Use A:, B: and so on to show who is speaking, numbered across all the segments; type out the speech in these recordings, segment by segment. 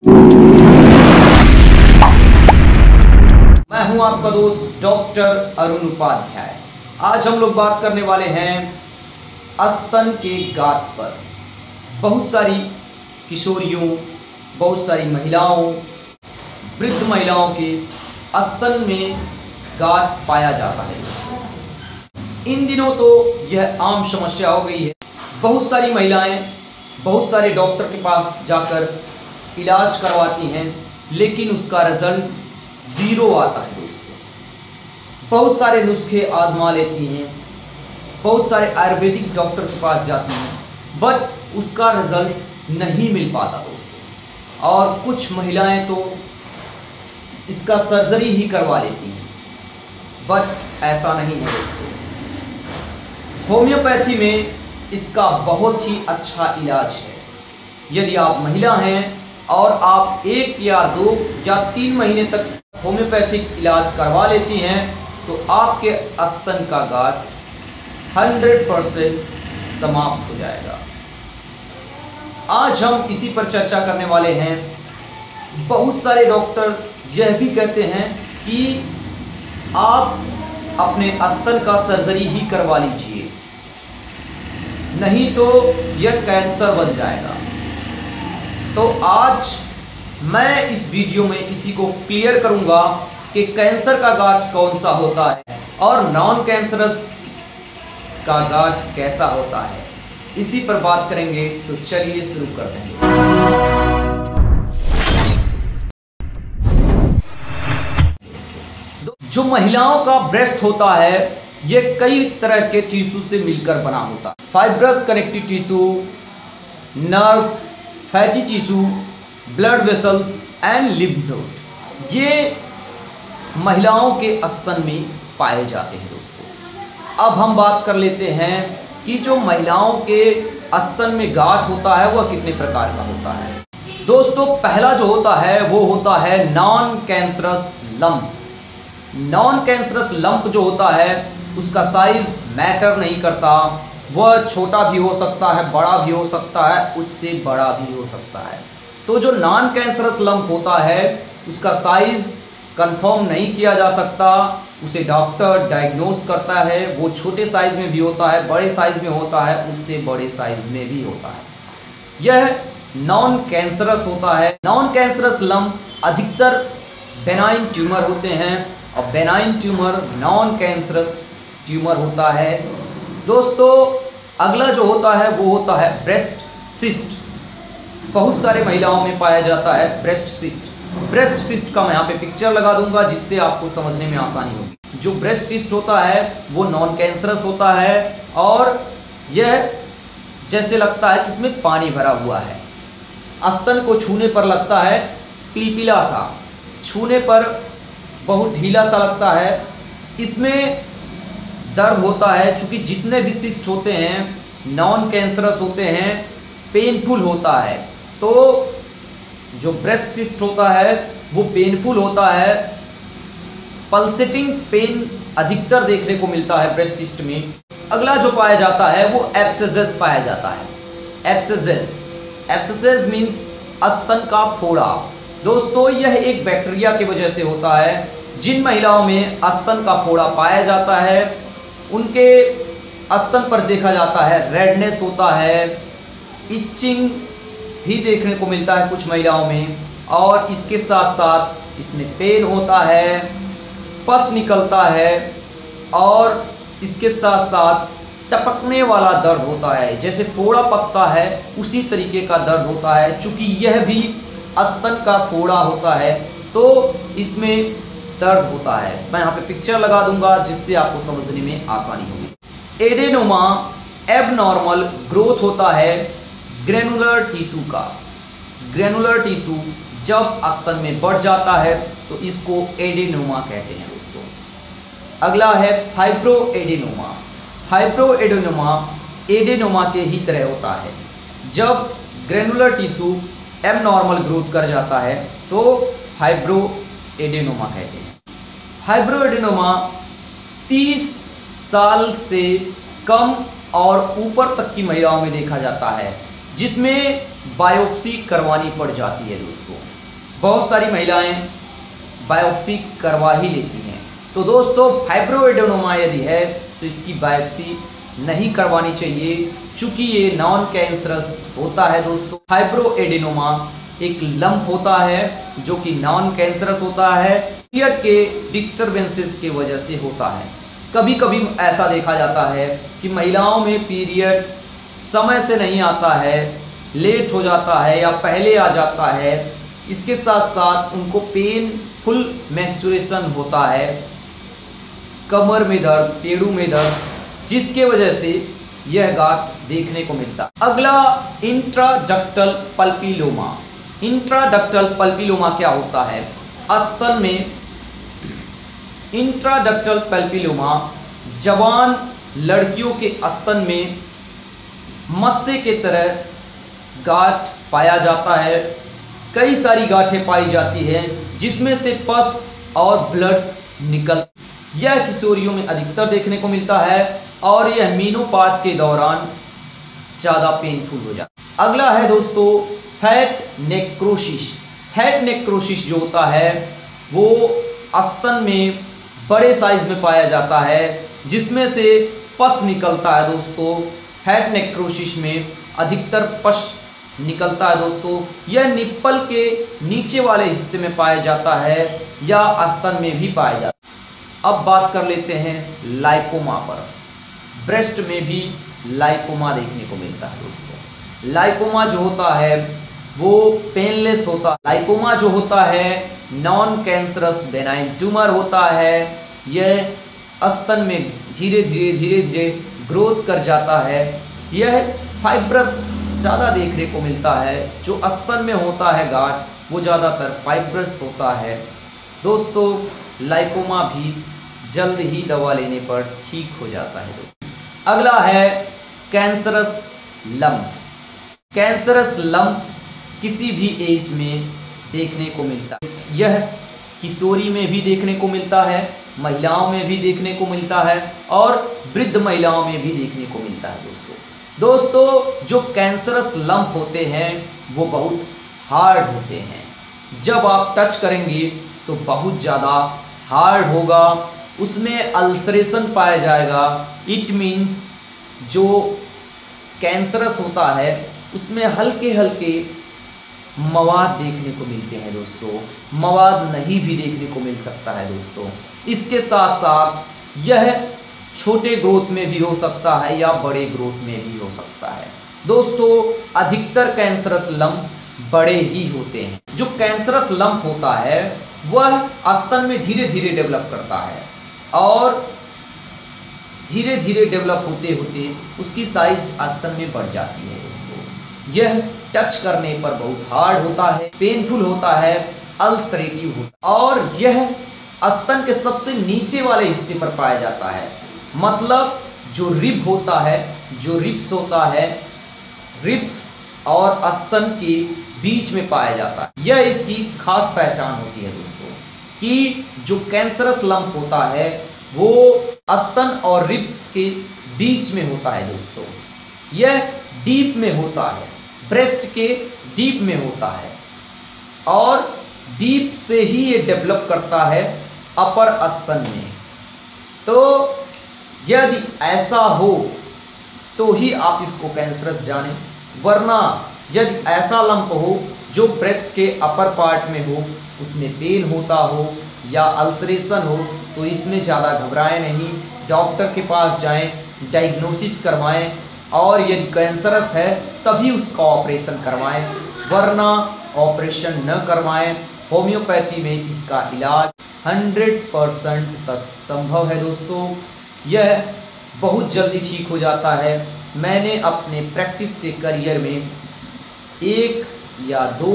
A: मैं हूं आपका दोस्त डॉक्टर अरुण उपाध्याय। आज हम लोग बात करने वाले हैं स्तन के गांठ पर। बहुत सारी किशोरियों, बहुत सारी महिलाओं, वृद्ध महिलाओं के स्तन में गांठ पाया जाता है। इन दिनों तो यह आम समस्या हो गई है। बहुत सारी महिलाएं बहुत सारे डॉक्टर के पास जाकर इलाज करवाती हैं, लेकिन उसका रिजल्ट ज़ीरो आता है दोस्तों। बहुत सारे नुस्खे आजमा लेती हैं, बहुत सारे आयुर्वेदिक डॉक्टर के पास जाती हैं, बट उसका रिजल्ट नहीं मिल पाता दोस्तों। और कुछ महिलाएं तो इसका सर्जरी ही करवा लेती हैं, बट ऐसा नहीं है दोस्तों। होम्योपैथी में इसका बहुत ही अच्छा इलाज है। यदि आप महिला हैं और आप 1 या 2 या 3 महीने तक होम्योपैथिक इलाज करवा लेती हैं तो आपके स्तन का गांठ 100% समाप्त हो जाएगा। आज हम इसी पर चर्चा करने वाले हैं। बहुत सारे डॉक्टर यह भी कहते हैं कि आप अपने स्तन का सर्जरी ही करवा लीजिए, नहीं तो यह कैंसर बन जाएगा। तो आज मैं इस वीडियो में इसी को क्लियर करूंगा कि कैंसर का गांठ कौन सा होता है और नॉन कैंसरस का गांठ कैसा होता है। इसी पर बात करेंगे, तो चलिए शुरू करते हैं। जो महिलाओं का ब्रेस्ट होता है ये कई तरह के टिश्यू से मिलकर बना होता है। Fibrous connective tissue, nerves, fatty tissue, blood vessels and lymph node, ये महिलाओं के स्तन में पाए जाते हैं दोस्तों। अब हम बात कर लेते हैं कि जो महिलाओं के स्तन में गांठ होता है वह कितने प्रकार का होता है। दोस्तों, पहला जो होता है वो होता है non cancerous lump. Non cancerous lump जो होता है उसका साइज मैटर नहीं करता। वह छोटा भी हो सकता है, बड़ा भी हो सकता है, उससे बड़ा भी हो सकता है। तो जो नॉन कैंसरस लंप होता है उसका साइज कंफर्म नहीं किया जा सकता। उसे डॉक्टर डायग्नोस करता है। वो छोटे साइज में भी होता है, बड़े साइज में होता है, उससे बड़े साइज में भी होता है। यह नॉन कैंसरस होता है। नॉन कैंसरस लंप अधिकतर बेनाइन ट्यूमर होते हैं और benign tumour non cancerous tumour होता है। दोस्तों, अगला जो होता है वो होता है ब्रेस्ट सिस्ट। बहुत सारे महिलाओं में पाया जाता है ब्रेस्ट सिस्ट। ब्रेस्ट सिस्ट का मैं यहाँ पे पिक्चर लगा दूंगा जिससे आपको समझने में आसानी होगी। जो ब्रेस्ट सिस्ट होता है वो नॉन कैंसरस होता है और यह जैसे लगता है कि इसमें पानी भरा हुआ है। स्तन को छूने पर लगता है पिलपिला सा, छूने पर बहुत ढीला सा लगता है। इसमें दर्द होता है, चूँकि जितने भी सिस्ट होते हैं नॉन कैंसरस होते हैं, पेनफुल होता है। तो जो ब्रेस्ट सिस्ट होता है वो पेनफुल होता है। पल्सेटिंग पेन अधिकतर देखने को मिलता है ब्रेस्ट सिस्ट में। अगला जो पाया जाता है वो एब्सेसेस पाया जाता है। एब्सेसेस मीन्स स्तन का फोड़ा। दोस्तों, यह एक बैक्टीरिया की वजह से होता है। जिन महिलाओं में स्तन का फोड़ा पाया जाता है उनके स्तन पर देखा जाता है रेडनेस होता है, इचिंग भी देखने को मिलता है कुछ महिलाओं में, और इसके साथ साथ इसमें पेन होता है, पस निकलता है और इसके साथ साथ टपकने वाला दर्द होता है। जैसे फोड़ा पकता है उसी तरीके का दर्द होता है। चूँकि यह भी स्तन का फोड़ा होता है तो इसमें दर्द होता है। मैं यहाँ पे पिक्चर लगा दूंगा जिससे आपको समझने में आसानी होगी। एडेनोमा एबनॉर्मल ग्रोथ होता है ग्रेनुलर टिश्यू का। ग्रेनुलर टिश्यू जब स्तन में बढ़ जाता है तो इसको एडेनोमा कहते हैं दोस्तों। अगला है फाइब्रोएडेनोमा। फाइब्रोएडेनोमा एडेनोमा के ही तरह होता है। जब ग्रेनुलर टिश्यू एबनॉर्मल ग्रोथ कर जाता है तो फाइब्रोएडेनोमा कहते हैं। फाइब्रोएडेनोमा 30 साल से कम और ऊपर तक की महिलाओं में देखा जाता है, जिसमें बायोप्सी करवानी पड़ जाती है दोस्तों। बहुत सारी महिलाएं बायोप्सी करवा ही लेती हैं। तो दोस्तों फाइब्रोएडेनोमा यदि है तो इसकी बायोप्सी नहीं करवानी चाहिए, चूंकि ये नॉन कैंसरस होता है दोस्तों। फाइब्रोएडेनोमा एक लंप होता है जो कि नॉन कैंसरस होता है, पीरियड के डिस्टरबेंसेस की वजह से होता है। कभी कभी ऐसा देखा जाता है कि महिलाओं में पीरियड समय से नहीं आता है, लेट हो जाता है या पहले आ जाता है। इसके साथ साथ उनको पेनफुल मेंस्ट्रुएशन होता है, कमर में दर्द, पेड़ों में दर्द, जिसके वजह से यह गांठ देखने को मिलता है। अगला इंट्राडक्टल पल्पिलोमा। इंट्राडक्टल पल्पिलोमा क्या होता है? स्तन में इंट्राडक्टल पल्पिलोमा जवान लड़कियों के स्तन में मस्से के तरह गांठ पाया जाता है। कई सारी गांठें पाई जाती हैं जिसमें से पस और ब्लड निकल। यह किशोरियों में अधिकतर देखने को मिलता है और यह मेनोपॉज के दौरान ज़्यादा पेनफुल हो जाता है। अगला है दोस्तों फैट नेक्रोसिस। फैट नेक्रोसिस जो होता है वो स्तन में बड़े साइज में पाया जाता है जिसमें से पस निकलता है दोस्तों। फैट नेक्रोसिस में अधिकतर पस निकलता है दोस्तों। यह निप्पल के नीचे वाले हिस्से में पाया जाता है या स्तन में भी पाया जाता है। अब बात कर लेते हैं लाइपोमा पर। ब्रेस्ट में भी लाइपोमा देखने को मिलता है दोस्तों। लाइपोमा जो होता है वो पेनलेस होता है। लाइपोमा जो होता है नॉन कैंसरस बेनाइन ट्यूमर होता है। यह स्तन में धीरे धीरे ग्रोथ कर जाता है। यह फाइब्रस ज़्यादा देखने को मिलता है। जो स्तन में होता है गांठ वो ज़्यादातर फाइब्रस होता है दोस्तों। लाइपोमा भी जल्द ही दवा लेने पर ठीक हो जाता है दोस्तों। अगला है कैंसरस लंप। कैंसरस लंप किसी भी एज में देखने को मिलता है। यह किशोरी में भी देखने को मिलता है, महिलाओं में भी देखने को मिलता है और वृद्ध महिलाओं में भी देखने को मिलता है दोस्तों। जो कैंसरस लंप होते हैं वो बहुत हार्ड होते हैं। जब आप टच करेंगे तो बहुत ज़्यादा हार्ड होगा, उसमें अल्सरेशन पाया जाएगा। इट मीन्स जो कैंसरस होता है उसमें हल्के हल्के मवाद देखने को मिलते हैं दोस्तों। मवाद नहीं भी देखने को मिल सकता है दोस्तों। इसके साथ साथ यह छोटे ग्रोथ में भी हो सकता है या बड़े ग्रोथ में भी हो सकता है दोस्तों। अधिकतर कैंसरस लंप बड़े ही होते हैं। जो कैंसरस लंप होता है वह स्तन में धीरे धीरे डेवलप करता है और धीरे धीरे डेवलप होते होते उसकी साइज स्तन में बढ़ जाती है दोस्तों। यह टच करने पर बहुत हार्ड होता है, पेनफुल होता है, अल्सरेटिव होता है और यह स्तन के सबसे नीचे वाले हिस्से पर पाया जाता है। मतलब जो रिब होता है, जो रिब्स होता है, रिब्स और स्तन के बीच में पाया जाता है। यह इसकी खास पहचान होती है दोस्तों कि जो कैंसरस लंप होता है वो स्तन और रिब्स के बीच में होता है दोस्तों। यह डीप में होता है, ब्रेस्ट के डीप में होता है और डीप से ही ये डेवलप करता है अपर स्तन में। तो यदि ऐसा हो तो ही आप इसको कैंसरस जानें, वरना यदि ऐसा लंप हो जो ब्रेस्ट के अपर पार्ट में हो, उसमें पेन होता हो या अल्सरेशन हो तो इसमें ज़्यादा घबराएं नहीं, डॉक्टर के पास जाएं, डायग्नोसिस करवाएं और यदि कैंसरस है तभी उसका ऑपरेशन करवाएं, वरना ऑपरेशन न करवाएं। होम्योपैथी में इसका इलाज 100% तक संभव है दोस्तों। यह बहुत जल्दी ठीक हो जाता है। मैंने अपने प्रैक्टिस के करियर में 1 या 2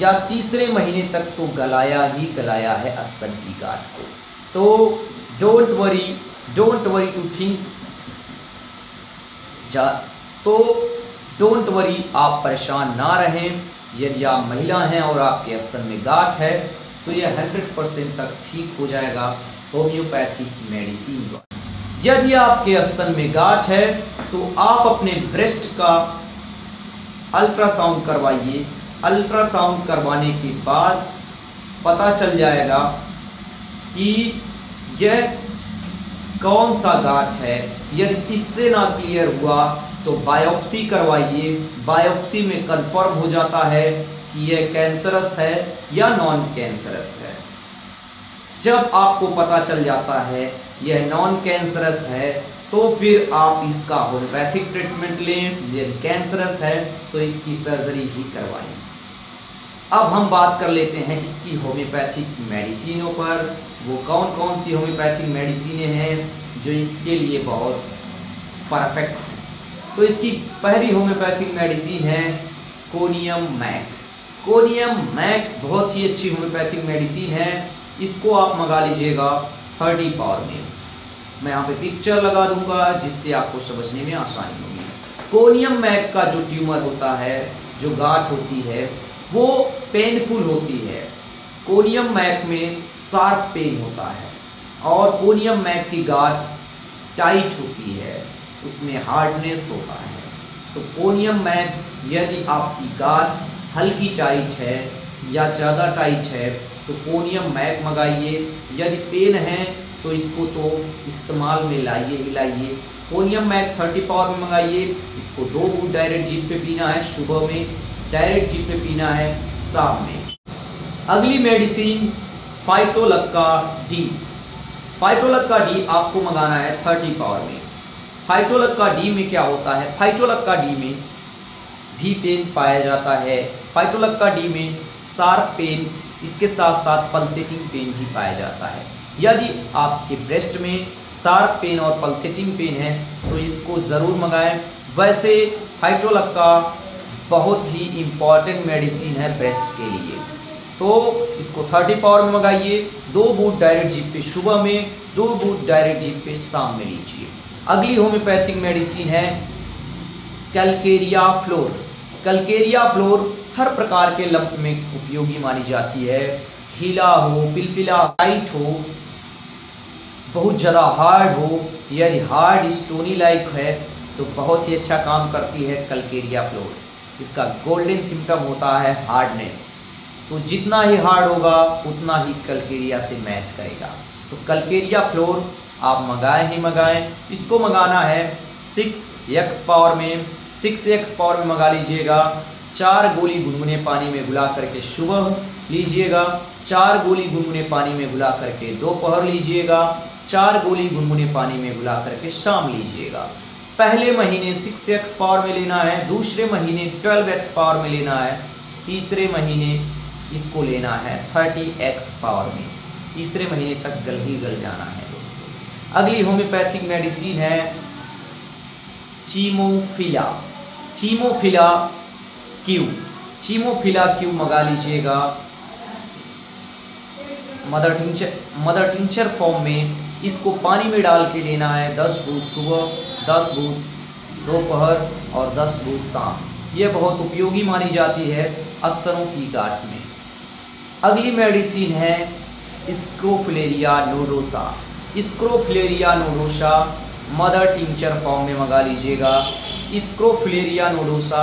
A: या तीसरे महीने तक तो गलाया ही गलाया है स्तन की गांठ को। तो don't worry to think don't worry, आप परेशान ना रहें। यदि आप महिला हैं और आपके स्तन में गांठ है तो यह 100% तक ठीक हो जाएगा होम्योपैथिक मेडिसिन द्वारा। यदि आपके स्तन में गांठ है तो आप अपने ब्रेस्ट का अल्ट्रासाउंड करवाइए। अल्ट्रासाउंड करवाने के बाद पता चल जाएगा कि यह कौन सा गांठ है। यदि इससे ना क्लियर हुआ तो बायोप्सी करवाइए। बायोप्सी में कंफर्म हो जाता है कि यह कैंसरस है या नॉन कैंसरस है। जब आपको पता चल जाता है यह नॉन कैंसरस है तो फिर आप इसका होम्योपैथिक ट्रीटमेंट लें। यदि कैंसरस है तो इसकी सर्जरी ही करवाएं। अब हम बात कर लेते हैं इसकी होम्योपैथिक मेडिसिनों पर। वो कौन कौन सी होम्योपैथिक मेडिसिनें हैं जो इसके लिए बहुत परफेक्ट हैं। तो इसकी पहली होम्योपैथिक मेडिसिन है कोनियम मैक। कोनियम मैक बहुत ही अच्छी होम्योपैथिक मेडिसिन है। इसको आप मंगा लीजिएगा 30 पावर में। मैं यहाँ पे पिक्चर लगा दूंगा जिससे आपको समझने में आसानी होगी। कोनियम मैक का जो ट्यूमर होता है, जो गांठ होती है, वो पेनफुल होती है। कोनियम मैक में शार्प पेन होता है और कोनियम मैक की गांठ टाइट होती है, उसमें हार्डनेस होता है। तो कोनियम मैक यदि आपकी गांठ हल्की टाइट है या ज़्यादा टाइट है तो कोनियम मैक मंगाइए। यदि पेन है तो इसको तो इस्तेमाल में लाइए ही लाइए। कोनियम मैक 30 पावर में मंगाइए। इसको 2 बूंद डायरेक्ट जीभ पे पीना है, सुबह में डायरेक्ट जीभ पे पीना है, शाम में। अगली मेडिसिन फाइटोलक्का डी। फाइटोलक्का डी आपको मंगाना है 30 पावर में। फाइटोलक्का डी में क्या होता है? फाइटोलक्का डी में भी पेन पाया जाता है। फाइटोलक्का डी में शार्प पेन, इसके साथ साथ पल्सेटिंग पेन भी पाया जाता है। यदि आपके ब्रेस्ट में शार्प पेन और पल्सेटिंग पेन है तो इसको ज़रूर मंगाएं। वैसे फाइटोलक्का बहुत ही इम्पॉर्टेंट मेडिसिन है ब्रेस्ट के लिए, तो इसको 30 पावर में मंगाइए। 2 बूंद डायरेक्ट जीभ पे सुबह में, 2 बूंद डायरेक्ट जीभ पे शाम में लीजिए। अगली होम्योपैथिक मेडिसिन है कैलकेरिया फ्लोर। कैलकेरिया फ्लोर हर प्रकार के लंप में उपयोगी मानी जाती है। ढीला हो, पिलपिला, टाइट हो, बहुत ज़्यादा हार्ड हो, यदि हार्ड स्टोनी लाइक है तो बहुत ही अच्छा काम करती है कैलकेरिया फ्लोर। इसका गोल्डन सिम्टम होता है हार्डनेस, तो जितना ही हार्ड होगा उतना ही कैलकेरिया से मैच करेगा। तो कैलकेरिया फ्लोर आप मंगाएं ही मंगाएं। इसको मंगाना है 6x पावर में। 6x पावर में मंगा लीजिएगा। 4 गोली गुनगुने पानी में घुला करके सुबह लीजिएगा। 4 गोली गुनगुने पानी में घुला करके दोपहर लीजिएगा। 4 गोली गुनगुने पानी में घुला करके शाम लीजिएगा। पहले महीने 6x पावर में लेना है, दूसरे महीने 12x पावर में लेना है, तीसरे महीने इसको लेना है 30x पावर में। तीसरे महीने तक गल जाना है दोस्तों। अगली होम्योपैथिक मेडिसिन है चीमोफिला। चीमोफिला क्यू। चीमोफिला क्यू मंगा लीजिएगा मदर टिंचर फॉर्म में। इसको पानी में डाल के लेना है। 10 बूंद सुबह, 10 बूंद दोपहर और 10 बूंद शाम। ये बहुत उपयोगी मानी जाती है स्तनों की गांठ में। अगली मेडिसिन है scrophularia nodosa. Scrophularia nodosa mother tincture form में मंगा लीजिएगा। स्क्रोफिलेरिया नोडोसा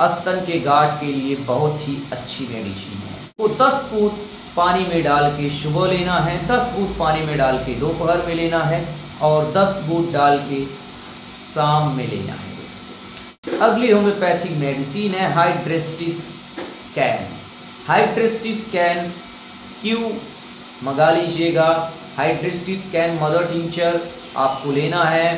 A: स्तन के गांठ के लिए बहुत ही अच्छी मेडिसिन है। तो 10 बूंद पानी में डाल के सुबह लेना है, 10 बूंद पानी में डाल के दोपहर में लेना है और 10 बूंद डाल के शाम में लेना है दोस्तों। अगली होम्योपैथिक मेडिसिन है Hydrastis can. Hydrastis can Q मंगा लीजिएगा। हाइड्रेस्टिस कैन मदर टिंचर आपको लेना है।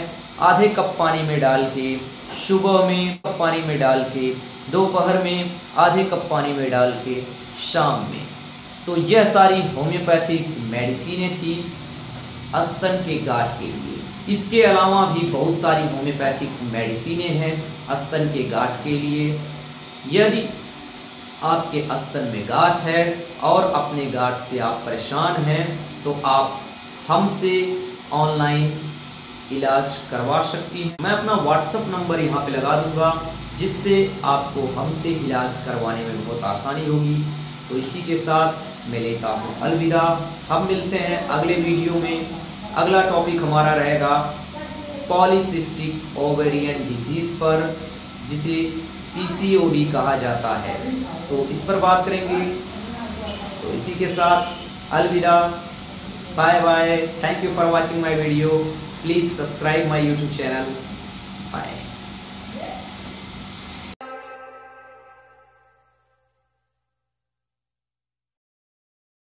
A: आधे कप पानी में डाल के सुबह में, कप पानी में डाल के दोपहर में, आधे कप पानी में डाल के शाम में। तो यह सारी होम्योपैथिक मेडिसिनें थी स्तन के गांठ के लिए। इसके अलावा भी बहुत सारी होम्योपैथिक मेडिसिनें हैं स्तन के गांठ के लिए। यदि आपके स्तन में गांठ है और अपने गांठ से आप परेशान हैं तो आप हमसे ऑनलाइन इलाज करवा सकती हैं। मैं अपना व्हाट्सएप नंबर यहाँ पे लगा दूँगा जिससे आपको हमसे इलाज करवाने में बहुत आसानी होगी। तो इसी के साथ मैं लेता हूँ अलविदा। हम मिलते हैं अगले वीडियो में। अगला टॉपिक हमारा रहेगा पॉलीसिस्टिक ओवेरियन डिजीज़ पर, जिसे पीसीओडी कहा जाता है, तो इस पर बात करेंगे। तो इसी के साथ अलविदा, bye bye, thank you for watching my video, please subscribe my YouTube channel, bye.